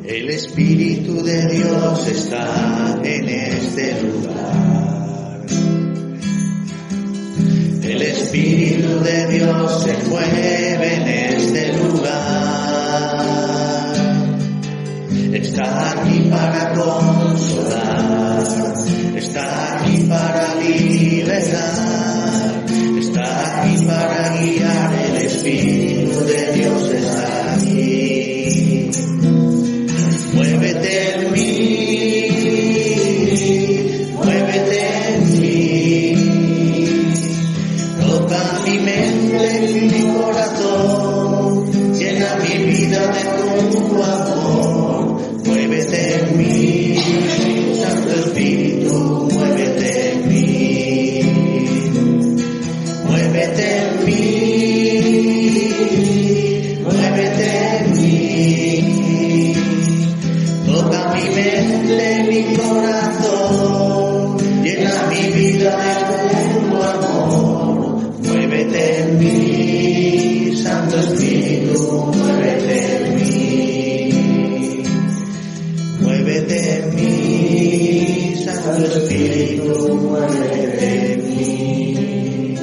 El Espíritu de Dios está en este lugar. El Espíritu de Dios se mueve en este lugar. Está aquí para consolar, está aquí para liberar, está aquí para guiar. El Espíritu de Dios está aquí. Muévete en mí, muévete en mí. Toca mi mente y mi corazón, llena mi vida de tu amor. Muévete en mí, Santo Espíritu, muévete en mí. Muévete en mí, muévete en mí. Toca mi mente, mi corazón, llena mi vida de tu amor. Muévete en mí, Santo Espíritu, muévete en mí. Muévete en mí, Santo Espíritu, muévete en mí.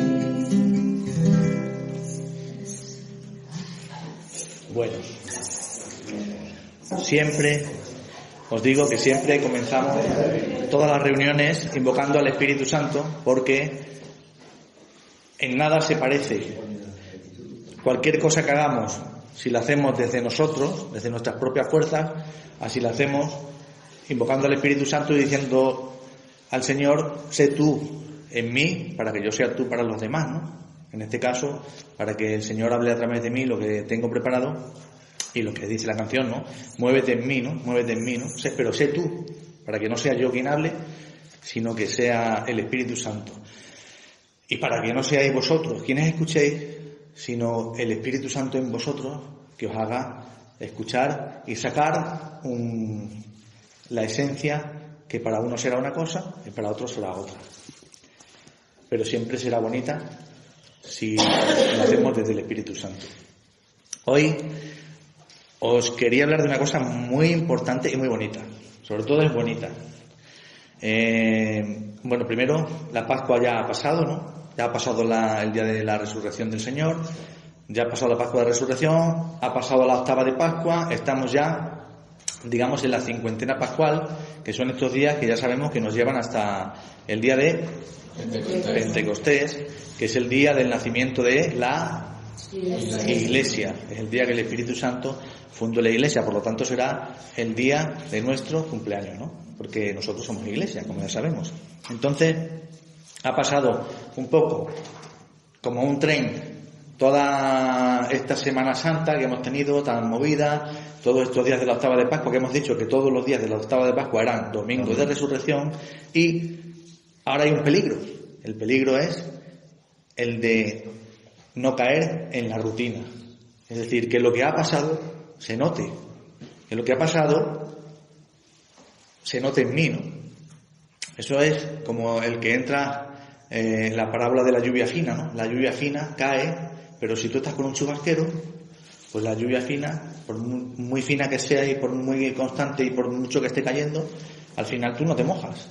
Bueno, siempre os digo que siempre comenzamos todas las reuniones invocando al Espíritu Santo, porque en nada se parece. Cualquier cosa que hagamos, si la hacemos desde nosotros, desde nuestras propias fuerzas, así la hacemos invocando al Espíritu Santo y diciendo al Señor: sé tú en mí para que yo sea tú para los demás, ¿no? En este caso, para que el Señor hable a través de mí lo que tengo preparado. Y lo que dice la canción, ¿no? Muévete en mí, ¿no? Muévete en mí, ¿no? Pero sé tú, para que no sea yo quien hable, sino que sea el Espíritu Santo. Y para que no seáis vosotros quienes escuchéis, sino el Espíritu Santo en vosotros, que os haga escuchar y sacar la esencia, que para uno será una cosa y para otro será otra. Pero siempre será bonita si lo hacemos desde el Espíritu Santo. Hoy os quería hablar de una cosa muy importante y muy bonita. Sobre todo es bonita. Bueno, primero, la Pascua ya ha pasado, ¿no? Ya ha pasado el día de la resurrección del Señor. Ya ha pasado la Pascua de Resurrección. Ha pasado la octava de Pascua. Estamos ya, digamos, en la cincuentena pascual, que son estos días que ya sabemos que nos llevan hasta el día de Pentecostés, que es el día del nacimiento de la Iglesia. Es el día que el Espíritu Santo fundó la Iglesia, por lo tanto será el día de nuestro cumpleaños, ¿no? Porque nosotros somos Iglesia, como ya sabemos. Entonces, ha pasado un poco como un tren toda esta Semana Santa que hemos tenido tan movida, todos estos días de la octava de Pascua, que hemos dicho que todos los días de la octava de Pascua eran domingos de resurrección, y ahora hay un peligro. El peligro es el de no caer en la rutina. Es decir, que lo que ha pasado se note. Que lo que ha pasado se note en mí, ¿no? Eso es como el que entra en la parábola de la lluvia fina, ¿no? La lluvia fina cae, pero si tú estás con un chubasquero, pues la lluvia fina, por muy fina que sea y por muy constante y por mucho que esté cayendo, al final tú no te mojas.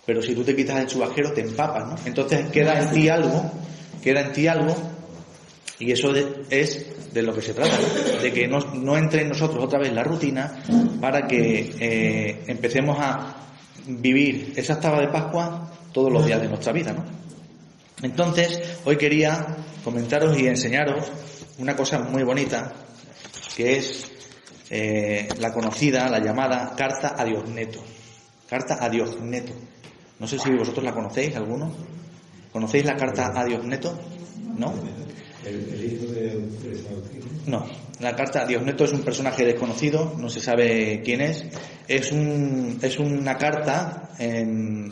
Pero si tú te quitas el chubasquero, te empapas, ¿no? Entonces queda en ti algo, y eso es de lo que se trata, ¿no? De que no entre en nosotros otra vez la rutina, para que empecemos a vivir esa octava de Pascua todos los días de nuestra vida, ¿no? Entonces, hoy quería comentaros y enseñaros una cosa muy bonita, que es la conocida, la llamada Carta a Diogneto. Carta a Diogneto. No sé si vosotros la conocéis, ¿alguno? ¿Conocéis la Carta a Diogneto? ¿No? El hijo de No, la Carta a Diogneto es un personaje desconocido, no se sabe quién es. Es una carta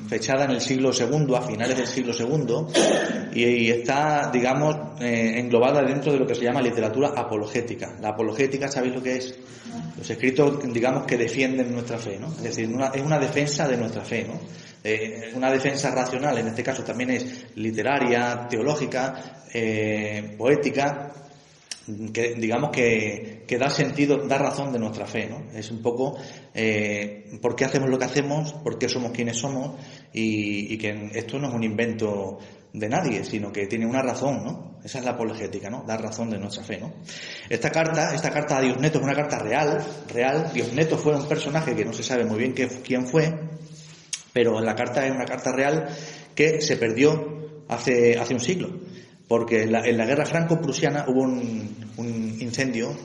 fechada en el siglo II, a finales del siglo II, y está, digamos, englobada dentro de lo que se llama literatura apologética. La apologética, ¿sabéis lo que es? Los escritos, digamos, que defienden nuestra fe, ¿no? Es decir, es una defensa de nuestra fe, ¿no? Es una defensa racional, en este caso también es literaria, teológica, poética, que digamos que da sentido, da razón de nuestra fe, ¿no? Es un poco por qué hacemos lo que hacemos, por qué somos quienes somos, y que esto no es un invento de nadie, sino que tiene una razón, ¿no? Esa es la apologética, ¿no? Dar razón de nuestra fe, ¿no? Esta carta a Diosneto es una carta real. Diosneto fue un personaje que no se sabe muy bien quién fue, pero la carta es una carta real que se perdió hace un siglo, porque en la guerra franco-prusiana hubo un incendio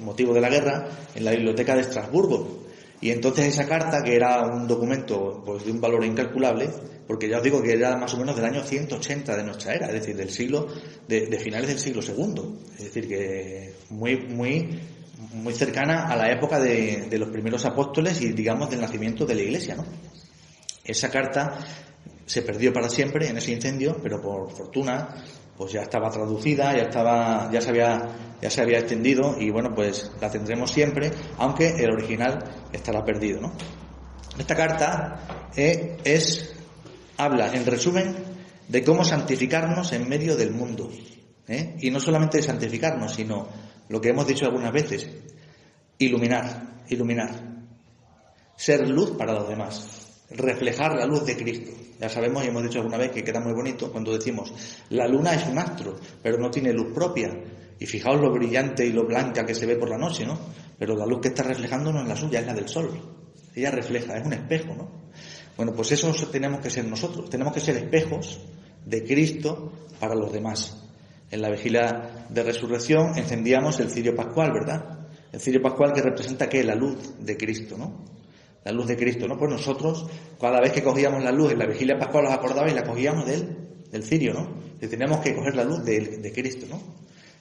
motivo de la guerra en la biblioteca de Estrasburgo. Y entonces esa carta, que era un documento pues de un valor incalculable, porque ya os digo que era más o menos del año 180 de nuestra era, es decir, del siglo de finales del siglo II, es decir, que muy cercana a la época de los primeros apóstoles y, digamos, del nacimiento de la Iglesia, ¿no? Esa carta se perdió para siempre en ese incendio, pero por fortuna pues ya estaba traducida, ya se había extendido, y bueno, pues la tendremos siempre, aunque el original estará perdido, ¿no? Esta carta habla, en resumen, de cómo santificarnos en medio del mundo, y no solamente de santificarnos, sino lo que hemos dicho algunas veces, iluminar, ser luz para los demás, reflejar la luz de Cristo. Ya sabemos y hemos dicho alguna vez que queda muy bonito cuando decimos la luna es un astro, pero no tiene luz propia, y fijaos lo brillante y lo blanca que se ve por la noche, ¿no? Pero la luz que está reflejando no es la suya, es la del sol. Ella refleja, es un espejo, ¿no? Bueno, pues eso tenemos que ser nosotros, tenemos que ser espejos de Cristo para los demás. En la vigilia de resurrección encendíamos el cirio pascual, ¿verdad? El cirio pascual, que representa ¿qué? La luz de Cristo, ¿no? La luz de Cristo, ¿no? Pues nosotros, cada vez que cogíamos la luz en la vigilia pascual, os acordabais, y la cogíamos del cirio, ¿no? Y tenemos que coger la luz de Cristo, ¿no?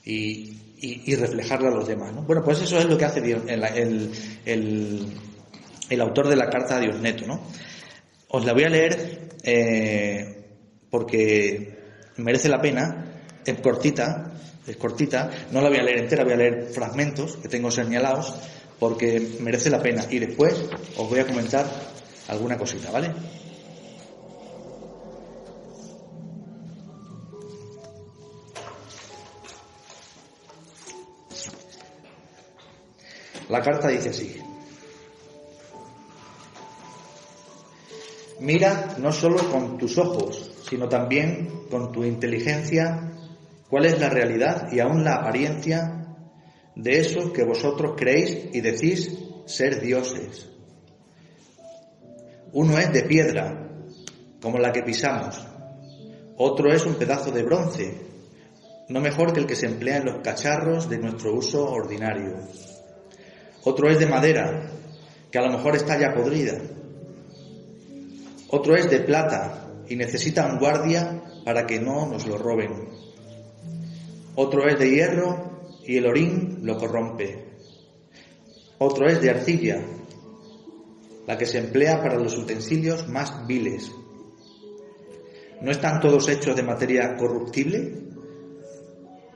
Y reflejarla a los demás, ¿no? Bueno, pues eso es lo que hace el autor de la carta a Diosneto, ¿no? Os la voy a leer porque merece la pena, es cortita, no la voy a leer entera, voy a leer fragmentos que tengo señalados, porque merece la pena, y después os voy a comentar alguna cosita, ¿vale? La carta dice así: mira no solo con tus ojos, sino también con tu inteligencia cuál es la realidad y aún la apariencia de esos que vosotros creéis y decís ser dioses. Uno es de piedra, como la que pisamos. Otro es un pedazo de bronce, no mejor que el que se emplea en los cacharros de nuestro uso ordinario. Otro es de madera, que a lo mejor está ya podrida. Otro es de plata y necesita un guardia para que no nos lo roben. Otro es de hierro y el orín lo corrompe. Otro es de arcilla, la que se emplea para los utensilios más viles. ¿No están todos hechos de materia corruptible?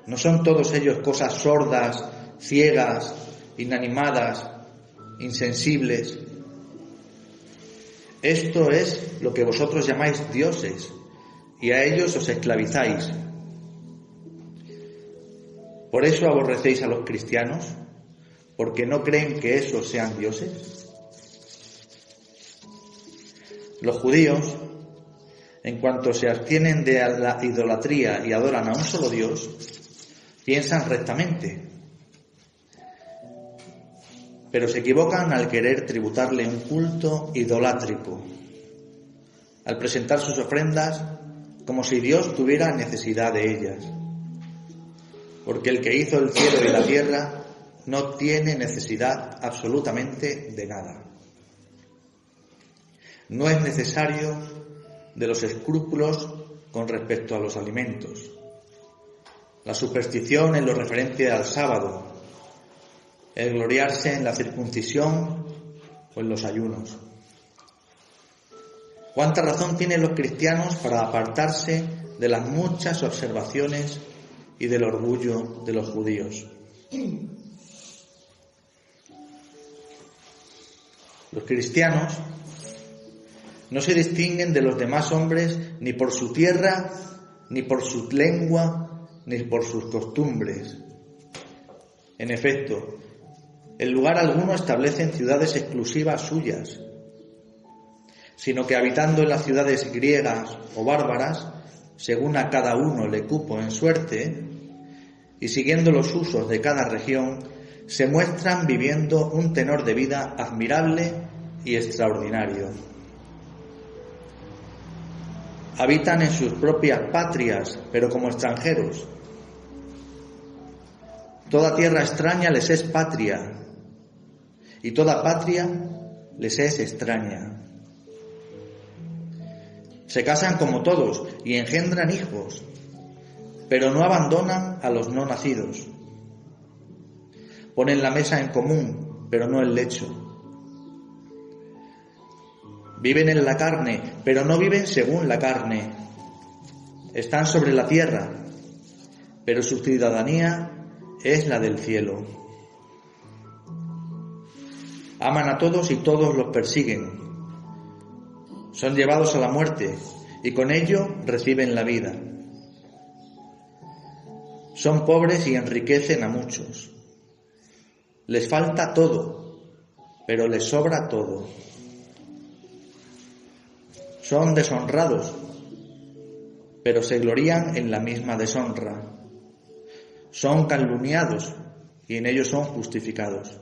¿No son todos ellos cosas sordas, ciegas, inanimadas, insensibles? Esto es lo que vosotros llamáis dioses, y a ellos os esclavizáis. ¿Por eso aborrecéis a los cristianos? ¿Porque no creen que esos sean dioses? Los judíos, en cuanto se abstienen de la idolatría y adoran a un solo Dios, piensan rectamente, pero se equivocan al querer tributarle un culto idolátrico, al presentar sus ofrendas como si Dios tuviera necesidad de ellas. Porque el que hizo el cielo y la tierra no tiene necesidad absolutamente de nada. No es necesario de los escrúpulos con respecto a los alimentos, la superstición en lo referente al sábado, el gloriarse en la circuncisión o en los ayunos. ¿Cuánta razón tienen los cristianos para apartarse de las muchas observaciones y del orgullo de los judíos? Los cristianos No se distinguen de los demás hombres ni por su tierra, ni por su lengua, ni por sus costumbres. En efecto, en lugar alguno establecen ciudades exclusivas suyas, sino que habitando en las ciudades griegas o bárbaras, según a cada uno le cupo en suerte, y siguiendo los usos de cada región, se muestran viviendo un tenor de vida admirable y extraordinario. Habitan en sus propias patrias, pero como extranjeros. Toda tierra extraña les es patria, y toda patria les es extraña. Se casan como todos y engendran hijos, pero no abandonan a los no nacidos. Ponen la mesa en común, pero no el lecho. Viven en la carne, pero no viven según la carne. Están sobre la tierra, pero su ciudadanía es la del cielo. Aman a todos y todos los persiguen. Son llevados a la muerte y con ello reciben la vida. Son pobres y enriquecen a muchos. Les falta todo, pero les sobra todo. Son deshonrados, pero se glorían en la misma deshonra. Son calumniados y en ello son justificados.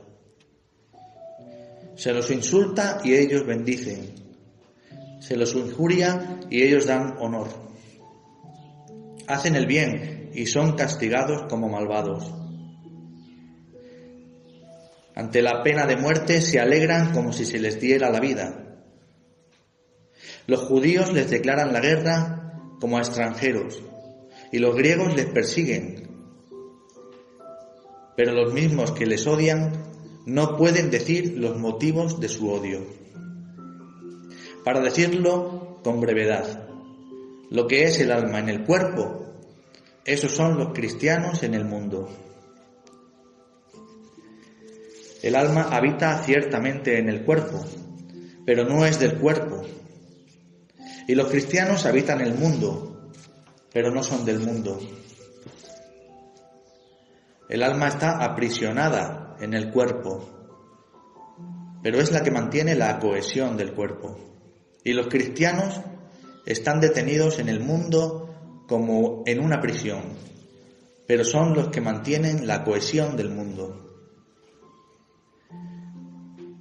Se los insulta y ellos bendicen. Se los injuria y ellos dan honor. Hacen el bien y son castigados como malvados. Ante la pena de muerte se alegran como si se les diera la vida. Los judíos les declaran la guerra como a extranjeros y los griegos les persiguen. Pero los mismos que les odian no pueden decir los motivos de su odio. Para decirlo con brevedad, lo que es el alma en el cuerpo, esos son los cristianos en el mundo. El alma habita ciertamente en el cuerpo, pero no es del cuerpo. Y los cristianos habitan el mundo, pero no son del mundo. El alma está aprisionada en el cuerpo, pero es la que mantiene la cohesión del cuerpo. Y los cristianos están detenidos en el mundo como en una prisión, pero son los que mantienen la cohesión del mundo.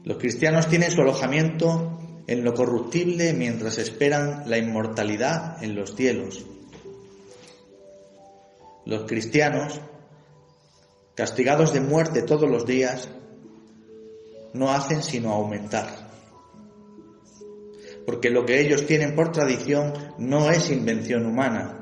Los cristianos tienen su alojamiento en lo corruptible mientras esperan la inmortalidad en los cielos. Los cristianos, castigados de muerte todos los días, no hacen sino aumentar. Porque lo que ellos tienen por tradición no es invención humana.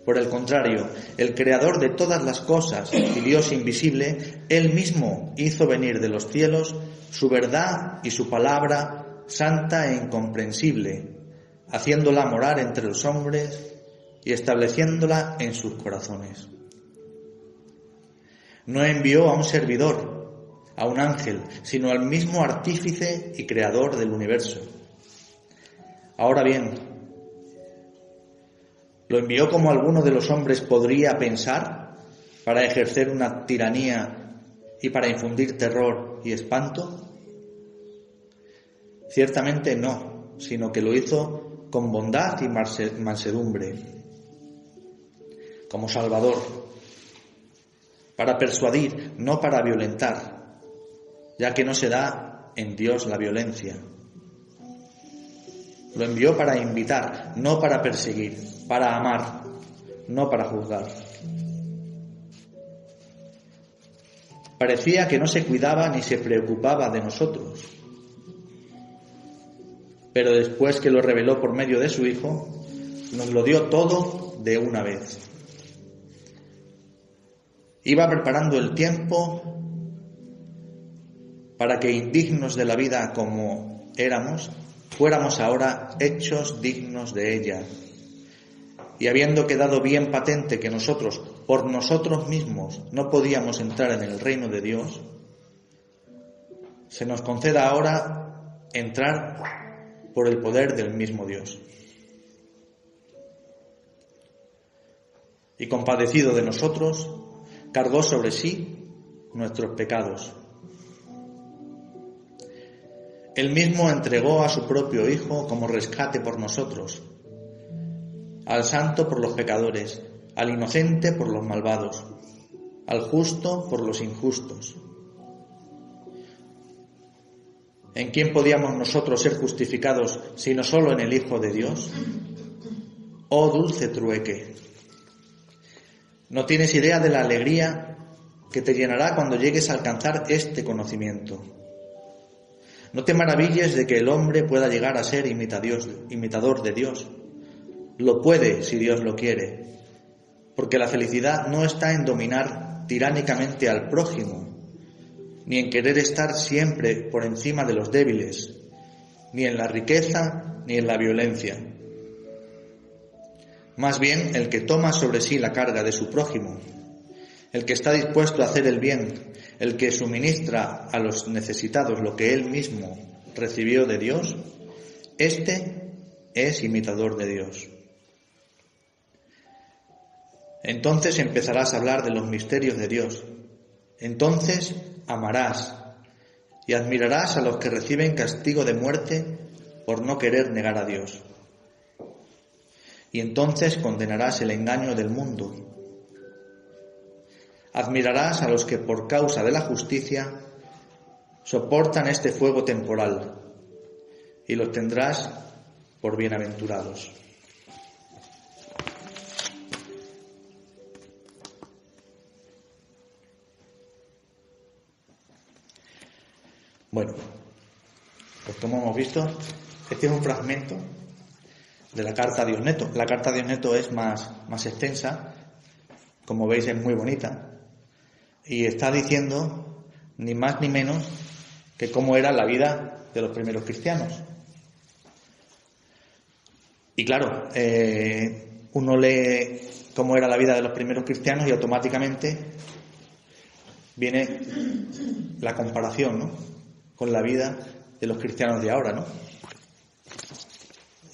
Por el contrario, el creador de todas las cosas y Dios invisible, Él mismo hizo venir de los cielos su verdad y su palabra santa e incomprensible, haciéndola morar entre los hombres y estableciéndola en sus corazones. No envió a un servidor, a un ángel, sino al mismo artífice y creador del universo. Ahora bien, ¿lo envió como alguno de los hombres podría pensar para ejercer una tiranía y para infundir terror y espanto? Ciertamente no, sino que lo hizo con bondad y mansedumbre, como Salvador, para persuadir, no para violentar, ya que no se da en Dios la violencia. Lo envió para invitar, no para perseguir, para amar, no para juzgar. Parecía que no se cuidaba ni se preocupaba de nosotros. Pero después que lo reveló por medio de su Hijo, nos lo dio todo de una vez. Iba preparando el tiempo para que, indignos de la vida como éramos, fuéramos ahora hechos dignos de ella. Y habiendo quedado bien patente que nosotros, por nosotros mismos, no podíamos entrar en el reino de Dios, se nos conceda ahora entrar por el poder del mismo Dios. Y compadecido de nosotros, cargó sobre sí nuestros pecados. Él mismo entregó a su propio Hijo como rescate por nosotros, al santo por los pecadores, al inocente por los malvados, al justo por los injustos. ¿En quién podíamos nosotros ser justificados sino solo en el Hijo de Dios? Oh dulce trueque. No tienes idea de la alegría que te llenará cuando llegues a alcanzar este conocimiento. No te maravilles de que el hombre pueda llegar a ser imitador de Dios. Lo puede si Dios lo quiere, porque la felicidad no está en dominar tiránicamente al prójimo, ni en querer estar siempre por encima de los débiles, ni en la riqueza, ni en la violencia. Más bien, el que toma sobre sí la carga de su prójimo, el que está dispuesto a hacer el bien, el que suministra a los necesitados lo que él mismo recibió de Dios, este es imitador de Dios. Entonces empezarás a hablar de los misterios de Dios. Entonces amarás y admirarás a los que reciben castigo de muerte por no querer negar a Dios. Y entonces condenarás el engaño del mundo. Admirarás a los que por causa de la justicia soportan este fuego temporal y los tendrás por bienaventurados. Bueno, pues como hemos visto, este es un fragmento de la carta a Diosneto. La carta a Diosneto es más extensa, como veis es muy bonita, y está diciendo ni más ni menos que cómo era la vida de los primeros cristianos. Y claro, uno lee cómo era la vida de los primeros cristianos y automáticamente viene la comparación, ¿no?, con la vida de los cristianos de ahora, ¿no?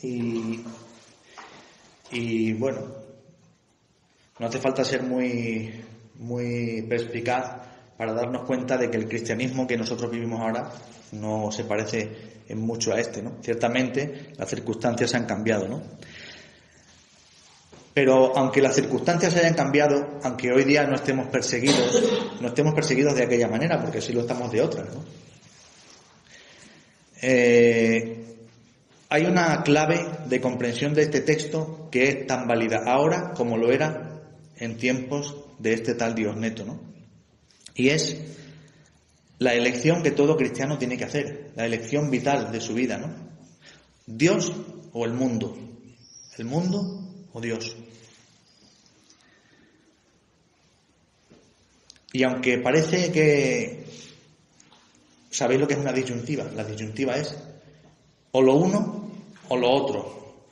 Y bueno, no hace falta ser muy perspicaz para darnos cuenta de que el cristianismo que nosotros vivimos ahora no se parece en mucho a este, ¿no? Ciertamente las circunstancias han cambiado, ¿no? Pero aunque las circunstancias hayan cambiado, aunque hoy día no estemos perseguidos de aquella manera, porque sí lo estamos de otra, ¿no? Hay una clave de comprensión de este texto que es tan válida ahora como lo era en tiempos de este tal Diosneto, ¿no? Y es la elección que todo cristiano tiene que hacer, la elección vital de su vida, ¿no? Dios o el mundo o Dios. Y aunque parece que sabéis lo que es una disyuntiva, la disyuntiva es o lo uno o lo otro.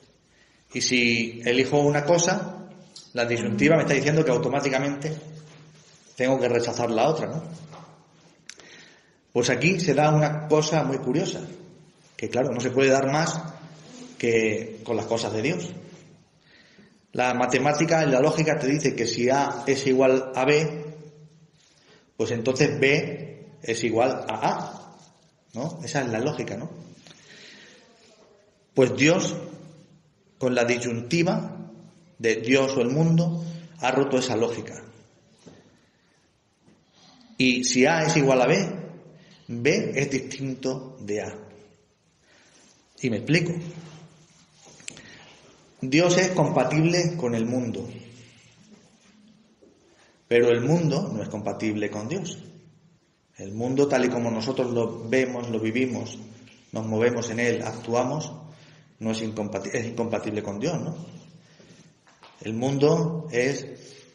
Y si elijo una cosa, la disyuntiva me está diciendo que automáticamente tengo que rechazar la otra, ¿no? Pues aquí se da una cosa muy curiosa, que claro, no se puede dar más que con las cosas de Dios. La matemática y la lógica te dice que si A es igual a B, pues entonces B es igual a A, ¿no? Esa es la lógica, ¿no? Pues Dios, con la disyuntiva de Dios o el mundo, ha roto esa lógica. Y si A es igual a B, B es distinto de A. Y me explico. Dios es compatible con el mundo, pero el mundo no es compatible con Dios. El mundo, tal y como nosotros lo vemos, lo vivimos, nos movemos en él, actuamos, no es incompatible con Dios, ¿no? El mundo es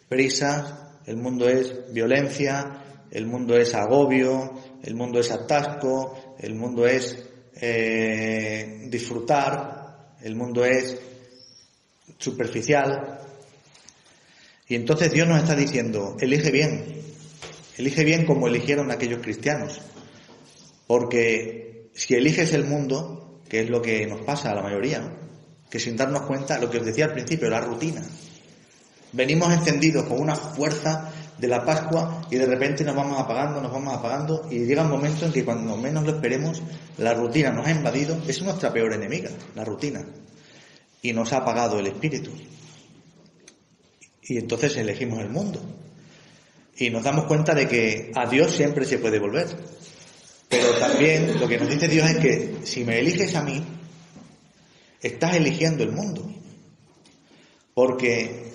prisa, el mundo es violencia, el mundo es agobio, el mundo es atasco, el mundo es disfrutar, el mundo es superficial. Y entonces Dios nos está diciendo, elige bien como eligieron aquellos cristianos, porque si eliges el mundo, que es lo que nos pasa a la mayoría, ¿no? Que sin darnos cuenta, lo que os decía al principio, la rutina. Venimos encendidos con una fuerza de la Pascua y de repente nos vamos apagando y llega un momento en que cuando menos lo esperemos, la rutina nos ha invadido. Es nuestra peor enemiga, la rutina, y nos ha apagado el espíritu. Y entonces elegimos el mundo y nos damos cuenta de que a Dios siempre se puede volver. Pero también lo que nos dice Dios es que si me eliges a mí, estás eligiendo el mundo, porque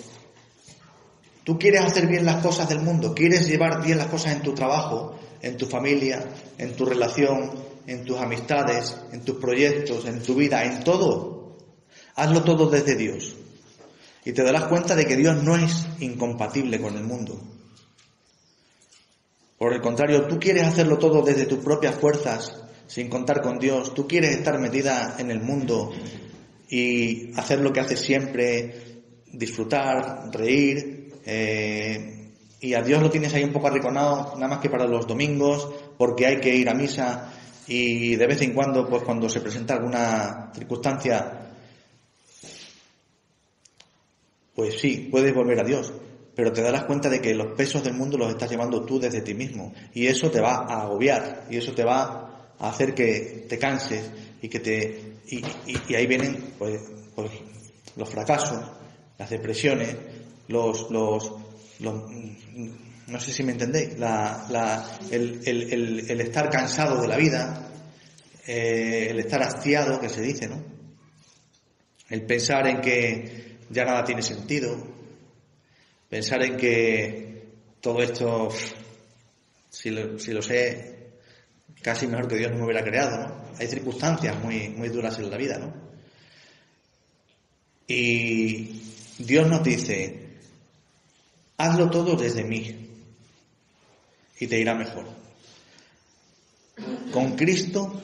tú quieres hacer bien las cosas del mundo, quieres llevar bien las cosas en tu trabajo, en tu familia, en tu relación, en tus amistades, en tus proyectos, en tu vida, en todo. Hazlo todo desde Dios y te darás cuenta de que Dios no es incompatible con el mundo. Por el contrario, tú quieres hacerlo todo desde tus propias fuerzas, sin contar con Dios. Tú quieres estar metida en el mundo y hacer lo que haces siempre, disfrutar, reír, y a Dios lo tienes ahí un poco arrinconado, nada más que para los domingos, porque hay que ir a misa y de vez en cuando, pues cuando se presenta alguna circunstancia, pues sí, puedes volver a Dios, pero te darás cuenta de que los pesos del mundo los estás llevando tú desde ti mismo, y eso te va a agobiar, y eso te va a hacer que te canses y que y ahí vienen pues los fracasos, las depresiones, los no sé si me entendéis, el estar cansado de la vida, el estar hastiado, que se dice, ¿no? El pensar en que ya nada tiene sentido, pensar en que todo esto, si lo sé, casi mejor que Dios no me hubiera creado, ¿no? Hay circunstancias muy, muy duras en la vida, ¿no? Y Dios nos dice, hazlo todo desde mí y te irá mejor. Con Cristo,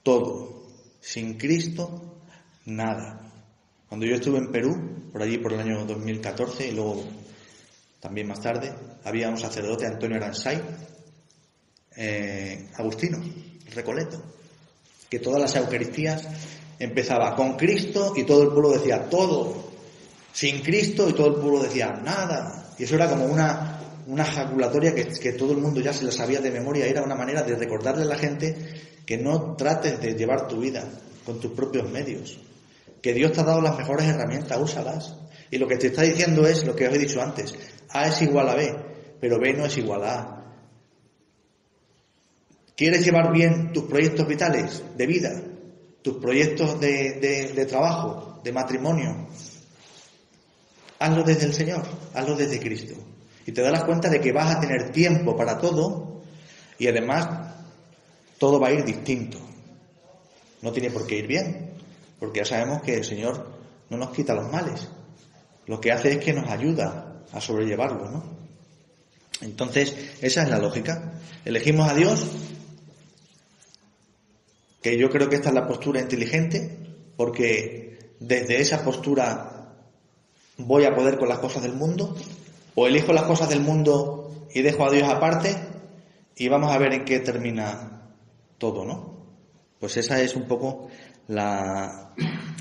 todo. Sin Cristo, nada. Cuando yo estuve en Perú, por allí por el año 2014, y luego también más tarde, había un sacerdote, Antonio Aransay, agustino, Recoleto, que todas las Eucaristías empezaba con Cristo y todo el pueblo decía todo, sin Cristo y todo el pueblo decía nada, y eso era como una ejaculatoria que todo el mundo ya se la sabía de memoria. Era una manera de recordarle a la gente que no trates de llevar tu vida con tus propios medios, que Dios te ha dado las mejores herramientas, úsalas, y lo que te está diciendo es lo que os he dicho antes: A es igual a B, pero B no es igual a A. ¿Quieres llevar bien tus proyectos vitales de vida, tus proyectos de trabajo, de matrimonio? Hazlo desde el Señor, hazlo desde Cristo. Y te darás cuenta de que vas a tener tiempo para todo y además todo va a ir distinto. No tiene por qué ir bien, porque ya sabemos que el Señor no nos quita los males. Lo que hace es que nos ayuda a sobrellevarlos, ¿no? Entonces, esa es la lógica. Elegimos a Dios, que yo creo que esta es la postura inteligente, porque desde esa postura voy a poder con las cosas del mundo, o elijo las cosas del mundo y dejo a Dios aparte, y vamos a ver en qué termina todo, ¿no? Pues esa es un poco la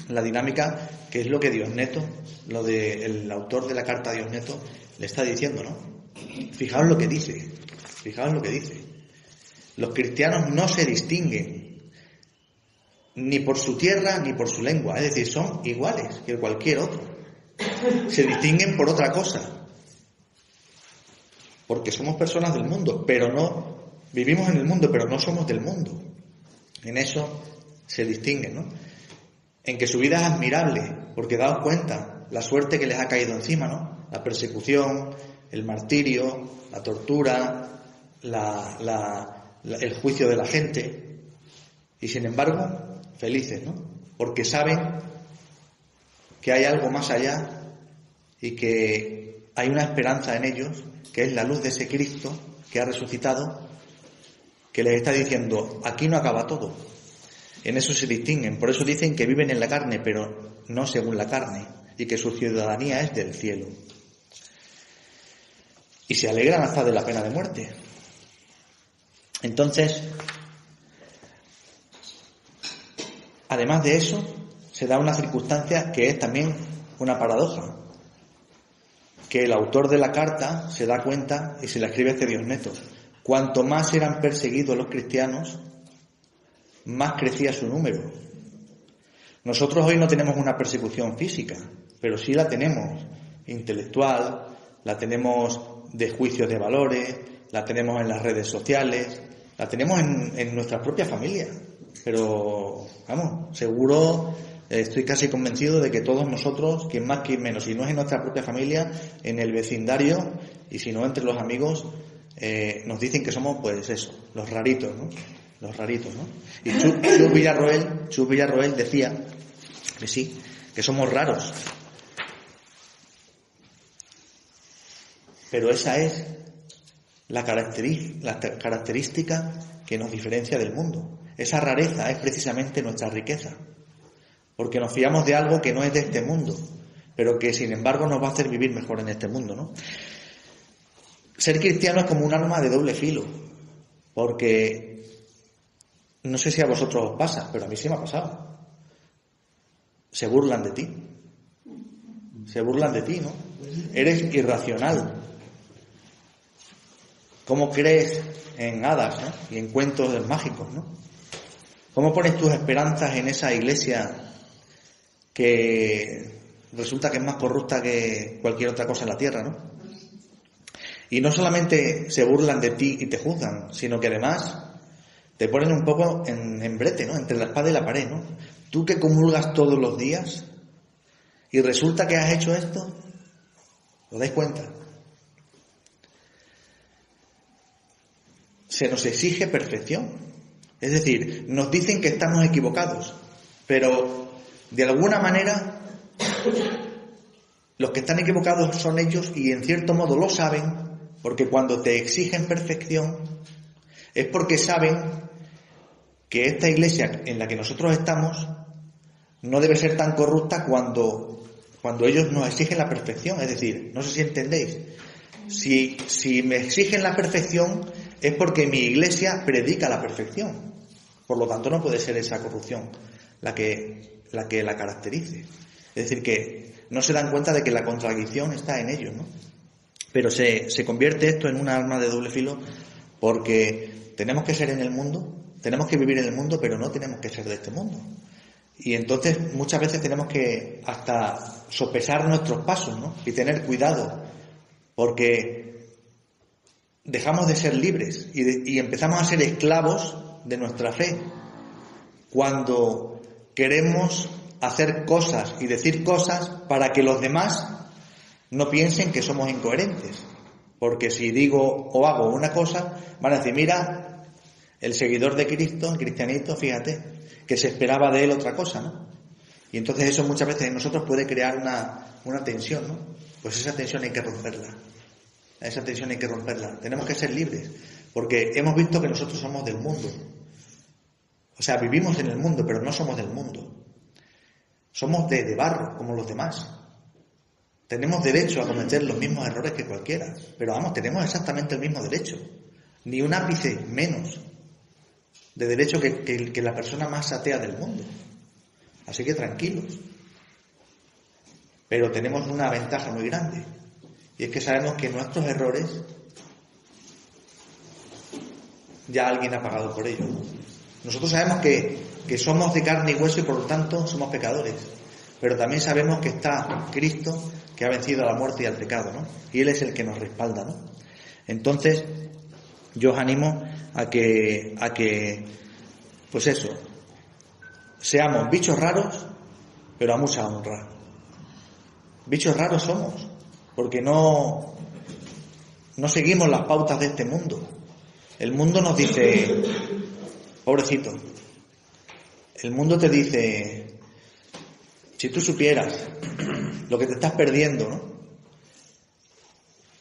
dinámica, que es lo que Diosneto, lo del autor de la carta a Diosneto, le está diciendo, ¿no? Fijaos lo que dice. Los cristianos no se distinguen ni por su tierra ni por su lengua, es decir, son iguales que cualquier otro. Se distinguen por otra cosa, porque somos personas del mundo, pero no vivimos en el mundo, pero no somos del mundo. En eso se distinguen, ¿no? En que su vida es admirable, porque daos cuenta la suerte que les ha caído encima, ¿no? La persecución, el martirio, la tortura, el juicio de la gente, y sin embargo felices, ¿no? Porque saben que hay algo más allá y que hay una esperanza en ellos, que es la luz de ese Cristo que ha resucitado, que les está diciendo, aquí no acaba todo. En eso se distinguen, por eso dicen que viven en la carne, pero no según la carne, y que su ciudadanía es del cielo. Y se alegran hasta de la pena de muerte. Entonces, además de eso, se da una circunstancia que es también una paradoja, que el autor de la carta se da cuenta y se la escribe a este Diosneto. Cuanto más eran perseguidos los cristianos, más crecía su número. Nosotros hoy no tenemos una persecución física, pero sí la tenemos intelectual, la tenemos de juicios de valores, la tenemos en las redes sociales, la tenemos en nuestra propia familia. Pero, vamos, seguro, estoy casi convencido de que todos nosotros, quien más, quien menos, si no es en nuestra propia familia, en el vecindario y si no entre los amigos, nos dicen que somos, pues eso, los raritos, ¿no? Los raritos, ¿no? Y Chus Villarroel decía que sí, que somos raros. Pero esa es la característica que nos diferencia del mundo. Esa rareza es precisamente nuestra riqueza, porque nos fiamos de algo que no es de este mundo, pero que sin embargo nos va a hacer vivir mejor en este mundo, ¿no? Ser cristiano es como un arma de doble filo, porque no sé si a vosotros os pasa, pero a mí sí me ha pasado. Se burlan de ti. Se burlan de ti, ¿no? Eres irracional. ¿Cómo crees en hadas, ¿no? Y en cuentos mágicos, ¿no? ¿Cómo pones tus esperanzas en esa iglesia que resulta que es más corrupta que cualquier otra cosa en la tierra, ¿no? Y no solamente se burlan de ti y te juzgan, sino que además te ponen un poco en brete, ¿no? Entre la espada y la pared, ¿no? Tú que comulgas todos los días y resulta que has hecho esto, ¿os dais cuenta? Se nos exige perfección. Es decir, nos dicen que estamos equivocados, pero de alguna manera los que están equivocados son ellos y en cierto modo lo saben, porque cuando te exigen perfección es porque saben que esta iglesia en la que nosotros estamos no debe ser tan corrupta cuando ellos nos exigen la perfección. Es decir, no sé si entendéis, si me exigen la perfección es porque mi iglesia predica la perfección. Por lo tanto, no puede ser esa corrupción la que la caracterice. Es decir, que no se dan cuenta de que la contradicción está en ellos, ¿no? Pero se convierte esto en un arma de doble filo porque tenemos que ser en el mundo, tenemos que vivir en el mundo, pero no tenemos que ser de este mundo. Y entonces muchas veces tenemos que hasta sopesar nuestros pasos, ¿no? Y tener cuidado, porque dejamos de ser libres y empezamos a ser esclavos de nuestra fe cuando queremos hacer cosas y decir cosas para que los demás no piensen que somos incoherentes. Porque si digo o hago una cosa, van a decir, mira, el seguidor de Cristo, el cristianito, fíjate, que se esperaba de él otra cosa, ¿no? Y entonces eso muchas veces en nosotros puede crear una tensión, ¿no? Pues esa tensión hay que romperla. Esa tensión hay que romperla. Tenemos que ser libres, porque hemos visto que nosotros somos del mundo. O sea, vivimos en el mundo, pero no somos del mundo. Somos de barro, como los demás. Tenemos derecho a cometer los mismos errores que cualquiera, pero vamos, tenemos exactamente el mismo derecho. Ni un ápice menos de derecho que la persona más atea del mundo. Así que tranquilos. Pero tenemos una ventaja muy grande, y es que sabemos que nuestros errores ya alguien ha pagado por ellos. Nosotros sabemos que somos de carne y hueso y por lo tanto somos pecadores, pero también sabemos que está Cristo, que ha vencido a la muerte y al pecado, ¿no? Y Él es el que nos respalda, ¿no? Entonces, yo os animo a que, pues eso, seamos bichos raros, pero a mucha honra. Bichos raros somos, porque no seguimos las pautas de este mundo. El mundo nos dice, pobrecito, el mundo te dice, si tú supieras lo que te estás perdiendo, ¿no?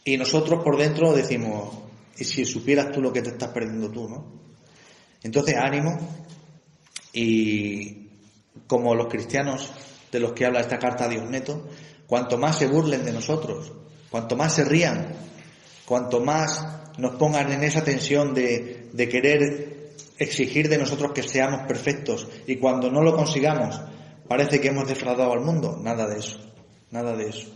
Y nosotros por dentro decimos, y si supieras tú lo que te estás perdiendo tú, ¿no? Entonces, ánimo, y como los cristianos de los que habla esta carta a Diosneto, cuanto más se burlen de nosotros, cuanto más se rían, cuanto más nos pongan en esa tensión de querer exigir de nosotros que seamos perfectos y cuando no lo consigamos parece que hemos defraudado al mundo. Nada de eso, nada de eso.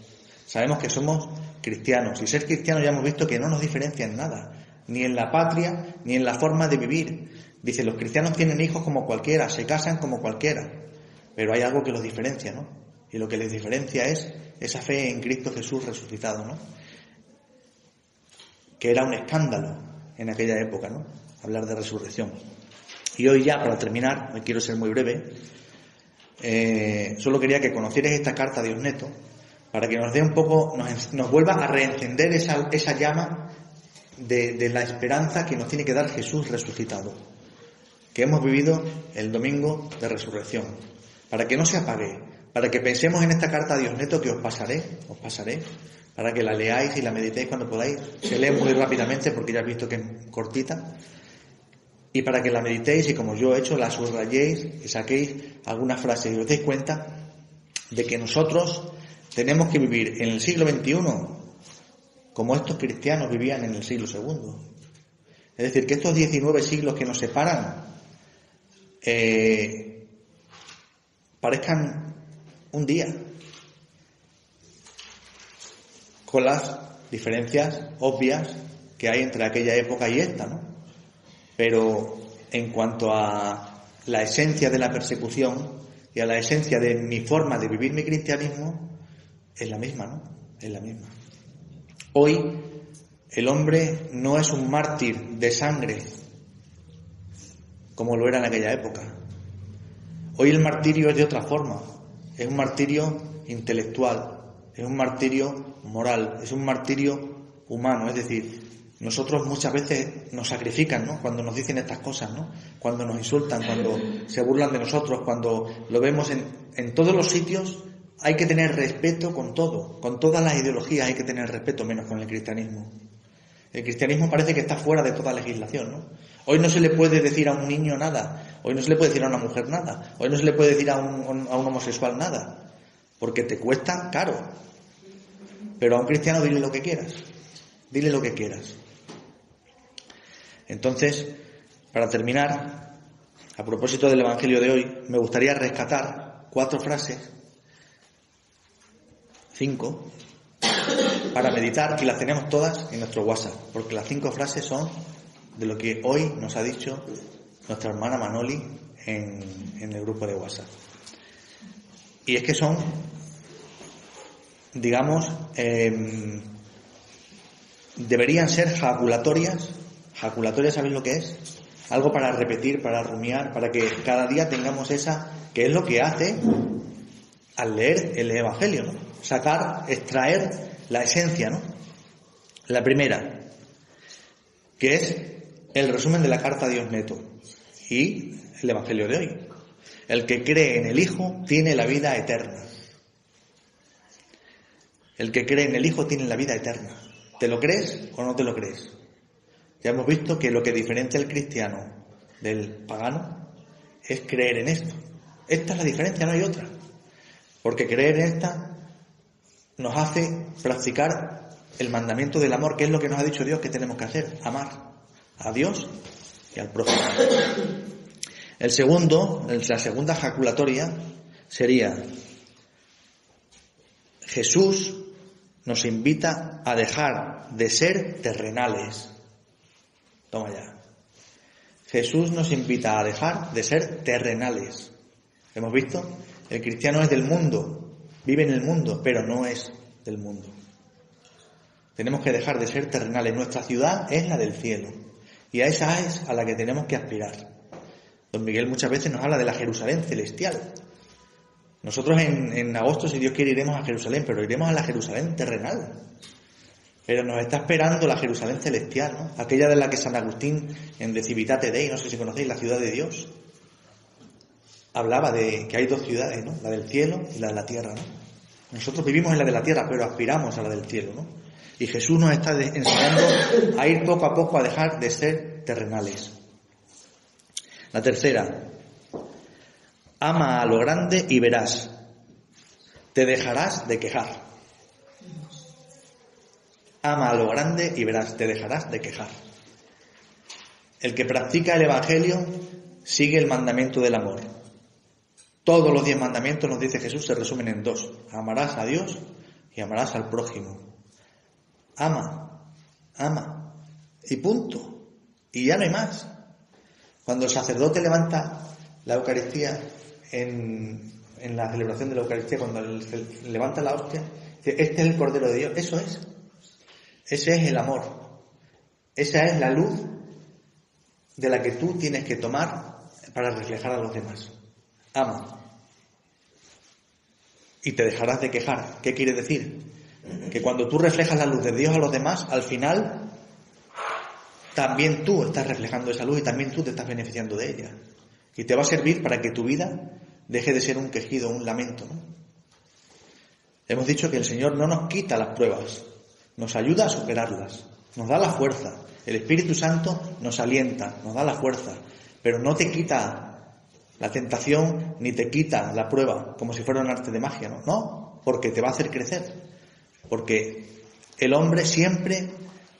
Sabemos que somos cristianos y ser cristianos ya hemos visto que no nos diferencia en nada, ni en la patria ni en la forma de vivir. Dice, los cristianos tienen hijos como cualquiera, se casan como cualquiera, pero hay algo que los diferencia, ¿no? Y lo que les diferencia es esa fe en Cristo Jesús resucitado, ¿no? Que era un escándalo en aquella época, ¿no? Hablar de resurrección. Y hoy ya, para terminar, me quiero ser muy breve, solo quería que conocierais esta carta de Diosneto para que nos dé un poco, nos vuelva a reencender esa llama de la esperanza que nos tiene que dar Jesús resucitado, que hemos vivido el domingo de resurrección, para que no se apague, para que pensemos en esta carta de Diosneto que os pasaré, para que la leáis y la meditéis cuando podáis. Se lee muy rápidamente porque ya he visto que es cortita, y para que la meditéis y como yo he hecho, la subrayéis y saquéis algunas frases y os deis cuenta de que nosotros tenemos que vivir en el siglo XXI como estos cristianos vivían en el siglo II. Es decir, que estos 19 siglos que nos separan parezcan un día, con las diferencias obvias que hay entre aquella época y esta, ¿no? Pero en cuanto a la esencia de la persecución y a la esencia de mi forma de vivir mi cristianismo, es la misma, ¿no? Es la misma. Hoy el hombre no es un mártir de sangre como lo era en aquella época. Hoy el martirio es de otra forma. Es un martirio intelectual, es un martirio moral, es un martirio humano. Es decir, nosotros muchas veces nos sacrifican, ¿no? Cuando nos dicen estas cosas, ¿no? Cuando nos insultan, cuando se burlan de nosotros, cuando lo vemos en todos los sitios. Hay que tener respeto con todo, con todas las ideologías hay que tener respeto, menos con el cristianismo. El cristianismo parece que está fuera de toda legislación, ¿no? Hoy no se le puede decir a un niño nada, hoy no se le puede decir a una mujer nada, hoy no se le puede decir a un homosexual nada, porque te cuesta caro. Pero a un cristiano dile lo que quieras, dile lo que quieras. Entonces, para terminar, a propósito del Evangelio de hoy, me gustaría rescatar 4 frases, 5, para meditar, y las tenemos todas en nuestro WhatsApp, porque las 5 frases son de lo que hoy nos ha dicho nuestra hermana Manoli en el grupo de WhatsApp. Y es que son, digamos, deberían ser jaculatorias. Jaculatorias, ¿sabéis lo que es? Algo para repetir, para rumiar, para que cada día tengamos esa, que es lo que hace al leer el Evangelio, ¿no? Sacar, extraer la esencia, ¿no? La primera, que es el resumen de la carta de Diosneto y el Evangelio de hoy. El que cree en el Hijo tiene la vida eterna. El que cree en el Hijo tiene la vida eterna. ¿Te lo crees o no te lo crees? Ya hemos visto que lo que diferencia al cristiano del pagano es creer en esto. Esta es la diferencia, no hay otra. Porque creer en esta nos hace practicar el mandamiento del amor, que es lo que nos ha dicho Dios que tenemos que hacer, amar a Dios y al prójimo. La segunda jaculatoria sería: Jesús nos invita a dejar de ser terrenales. Toma ya. Jesús nos invita a dejar de ser terrenales. ¿Hemos visto? El cristiano es del mundo, vive en el mundo, pero no es del mundo. Tenemos que dejar de ser terrenales. Nuestra ciudad es la del cielo y a esa es a la que tenemos que aspirar. Don Miguel muchas veces nos habla de la Jerusalén celestial. Nosotros en agosto, si Dios quiere, iremos a Jerusalén, pero iremos a la Jerusalén terrenal. Pero nos está esperando la Jerusalén celestial, ¿no? Aquella de la que San Agustín en De Civitate Dei, no sé si conocéis, la ciudad de Dios, hablaba de que hay 2 ciudades, ¿no? La del cielo y la de la tierra, ¿no? Nosotros vivimos en la de la tierra, pero aspiramos a la del cielo, ¿no? Y Jesús nos está enseñando a ir poco a poco a dejar de ser terrenales. La tercera: ama a lo grande y verás, te dejarás de quejar. Ama a lo grande y verás, te dejarás de quejar. El que practica el Evangelio sigue el mandamiento del amor. Todos los 10 mandamientos, nos dice Jesús, se resumen en 2. Amarás a Dios y amarás al prójimo. Ama, ama. Y punto. Y ya no hay más. Cuando el sacerdote levanta la Eucaristía en la celebración de la Eucaristía, cuando levanta la hostia, dice, este es el Cordero de Dios. Eso es. Ese es el amor. Esa es la luz de la que tú tienes que tomar para reflejar a los demás. Ama. Y te dejarás de quejar. ¿Qué quiere decir? Que cuando tú reflejas la luz de Dios a los demás, al final también tú estás reflejando esa luz y también tú te estás beneficiando de ella. Y te va a servir para que tu vida deje de ser un quejido, un lamento, ¿no? Hemos dicho que el Señor no nos quita las pruebas, nos ayuda a superarlas, nos da la fuerza. El Espíritu Santo nos alienta, nos da la fuerza, pero no te quita la tentación ni te quita la prueba como si fuera un arte de magia, ¿no? No, porque te va a hacer crecer. Porque el hombre siempre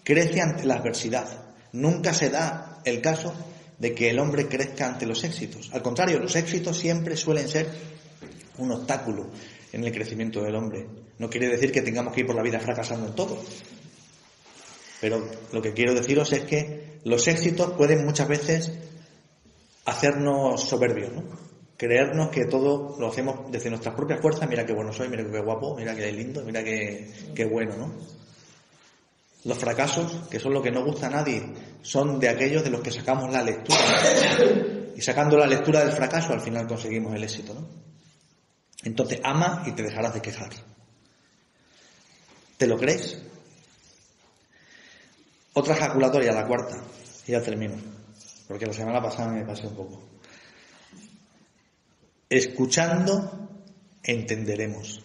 crece ante la adversidad. Nunca se da el caso de que el hombre crezca ante los éxitos. Al contrario, los éxitos siempre suelen ser un obstáculo en el crecimiento del hombre. No quiere decir que tengamos que ir por la vida fracasando en todo. Pero lo que quiero deciros es que los éxitos pueden muchas veces hacernos soberbios, ¿no? Creernos que todo lo hacemos desde nuestras propias fuerzas. Mira qué bueno soy, mira qué guapo, mira qué lindo, mira qué bueno, ¿no? Los fracasos, que son lo que no gusta a nadie, son de aquellos de los que sacamos la lectura, ¿no? Y sacando la lectura del fracaso al final conseguimos el éxito, ¿no? Entonces ama y te dejarás de quejar. ¿Te lo crees? Otra ejaculatoria, la cuarta, y ya termino, porque la semana pasada me pasé un poco. Escuchando, entenderemos.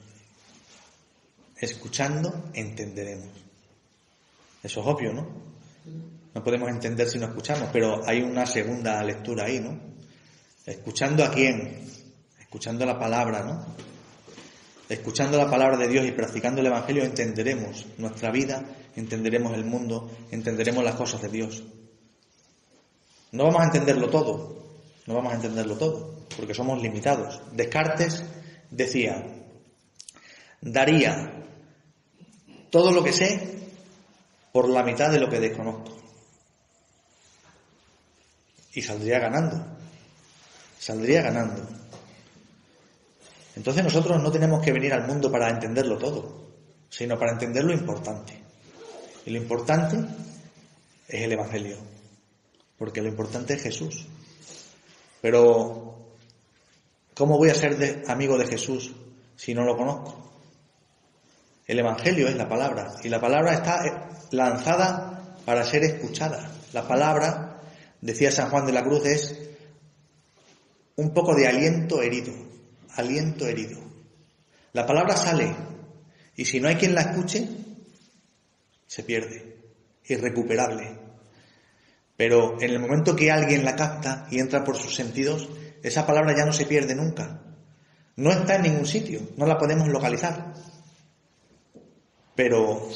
Escuchando, entenderemos. Eso es obvio, ¿no? No podemos entender si no escuchamos, pero hay una segunda lectura ahí, ¿no? ¿Escuchando a quién? Escuchando la palabra, ¿no? Escuchando la palabra de Dios y practicando el Evangelio entenderemos nuestra vida, entenderemos el mundo, entenderemos las cosas de Dios. No vamos a entenderlo todo, porque somos limitados. Descartes decía, daría todo lo que sé por la mitad de lo que desconozco. Y saldría ganando. Entonces nosotros no tenemos que venir al mundo para entenderlo todo, sino para entender lo importante. Y lo importante es el Evangelio, porque lo importante es Jesús. Pero, ¿cómo voy a ser amigo de Jesús si no lo conozco? El Evangelio es la palabra, y la palabra está lanzada para ser escuchada. La palabra, decía San Juan de la Cruz, es un poco de aliento herido. La palabra sale, y si no hay quien la escuche, se pierde, irrecuperable. Pero en el momento que alguien la capta y entra por sus sentidos, esa palabra ya no se pierde nunca. No está en ningún sitio, no la podemos localizar. Pero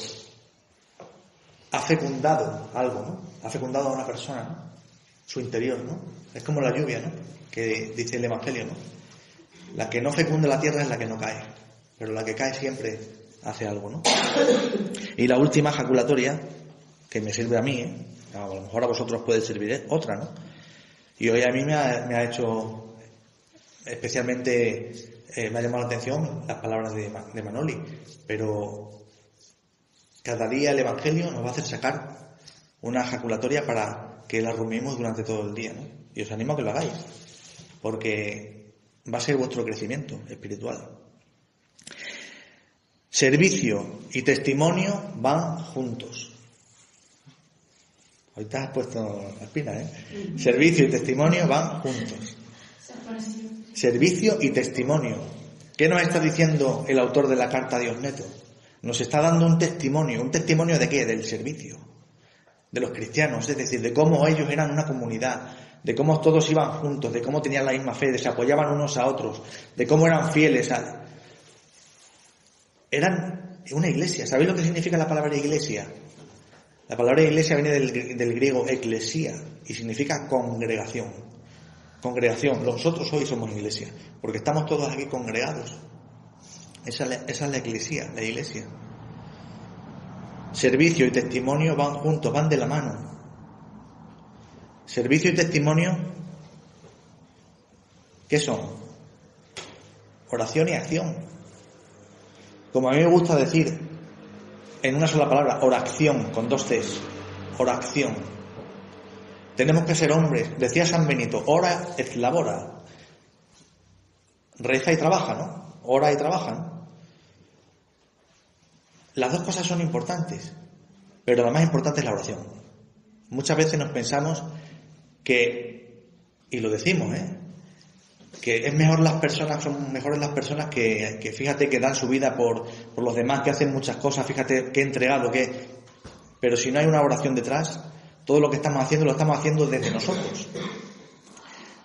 ha fecundado algo, ¿no? Ha fecundado a una persona, ¿no? Su interior, ¿no? Es como la lluvia, ¿no? Que dice el Evangelio, ¿no? La que no fecunda la tierra es la que no cae, pero la que cae siempre hace algo, ¿no? Y la última ejaculatoria, que me sirve a mí, a lo mejor a vosotros puede servir otra, ¿no? Y hoy a mí me ha hecho especialmente, me ha llamado la atención las palabras de Manoli, pero cada día el Evangelio nos va a hacer sacar una ejaculatoria para que la rumiemos durante todo el día, ¿no? Y os animo a que lo hagáis, porque va a ser vuestro crecimiento espiritual. Servicio y testimonio van juntos. Hoy te has puesto la espina, ¿eh? Servicio y testimonio van juntos. Servicio y testimonio. ¿Qué nos está diciendo el autor de la carta a Diosneto? Nos está dando un testimonio de qué? Del servicio, de los cristianos, es decir, de cómo ellos eran una comunidad, de cómo todos iban juntos, de cómo tenían la misma fe, de se apoyaban unos a otros, de cómo eran fieles Eran una iglesia. ¿Sabéis lo que significa la palabra iglesia? La palabra iglesia viene del griego eclesia y significa congregación. Congregación. Nosotros hoy somos iglesia, porque estamos todos aquí congregados. Esa es la eclesia, la iglesia. Servicio y testimonio van juntos, van de la mano. Servicio y testimonio, ¿qué son? Oración y acción. Como a mí me gusta decir en una sola palabra, oración, con 2 Cs. Oración. Tenemos que ser hombres. Decía San Benito, ora et labora. Reza y trabaja, ¿no? Ora y trabaja, ¿no? Las 2 cosas son importantes, pero la más importante es la oración. Muchas veces nos pensamos que, y lo decimos, que es mejor son mejores las personas que fíjate que dan su vida por los demás, que hacen muchas cosas, fíjate que entregado, pero si no hay una oración detrás, todo lo que estamos haciendo lo estamos haciendo desde nosotros.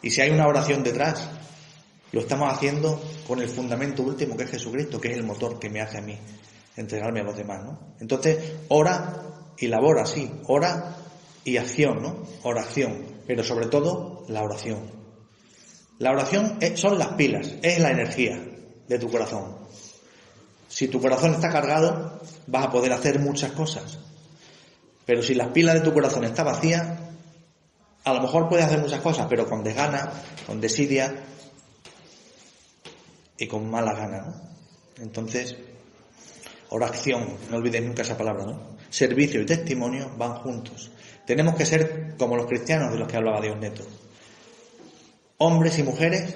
Y si hay una oración detrás, lo estamos haciendo con el fundamento último que es Jesucristo, que es el motor que me hace a mí entregarme a los demás, ¿no? Entonces, ora y labora, sí, ora y acción, ¿no? Oración, pero sobre todo la oración. La oración son las pilas, es la energía de tu corazón. Si tu corazón está cargado, vas a poder hacer muchas cosas. Pero si las pilas de tu corazón están vacías, a lo mejor puedes hacer muchas cosas, pero con desgana, con desidia y con mala gana, ¿no? Entonces, oración, no olvides nunca esa palabra, ¿no? Servicio y testimonio van juntos. Tenemos que ser como los cristianos de los que hablaba Dios Neto. Hombres y mujeres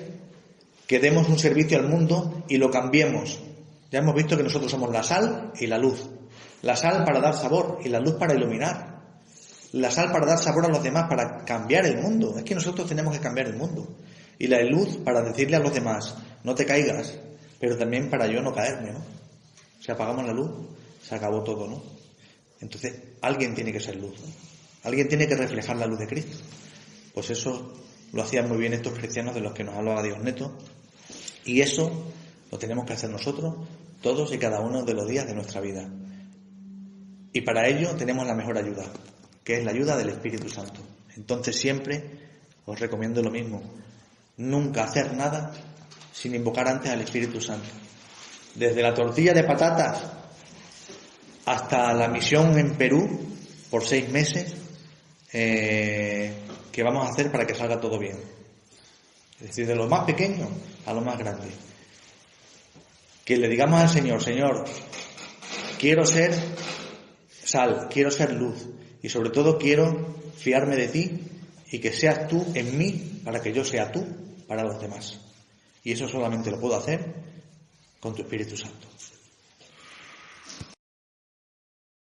que demos un servicio al mundo y lo cambiemos. Ya hemos visto que nosotros somos la sal y la luz. La sal para dar sabor y la luz para iluminar. La sal para dar sabor a los demás, para cambiar el mundo. Es que nosotros tenemos que cambiar el mundo. Y la luz para decirle a los demás, no te caigas, pero también para yo no caerme, ¿no? Si apagamos la luz, se acabó todo, ¿no? Entonces, alguien tiene que ser luz, ¿no? Alguien tiene que reflejar la luz de Cristo. Pues eso lo hacían muy bien estos cristianos de los que nos hablaba Dios Neto. Y eso lo tenemos que hacer nosotros, todos y cada uno de los días de nuestra vida. Y para ello tenemos la mejor ayuda, que es la ayuda del Espíritu Santo. Entonces siempre os recomiendo lo mismo. Nunca hacer nada sin invocar antes al Espíritu Santo. Desde la tortilla de patatas hasta la misión en Perú por 6 meses que vamos a hacer para que salga todo bien. Es decir, de lo más pequeño a lo más grande. Que le digamos al Señor, Señor, quiero ser sal, quiero ser luz y sobre todo quiero fiarme de ti y que seas tú en mí para que yo sea tú para los demás. Y eso solamente lo puedo hacer con tu Espíritu Santo.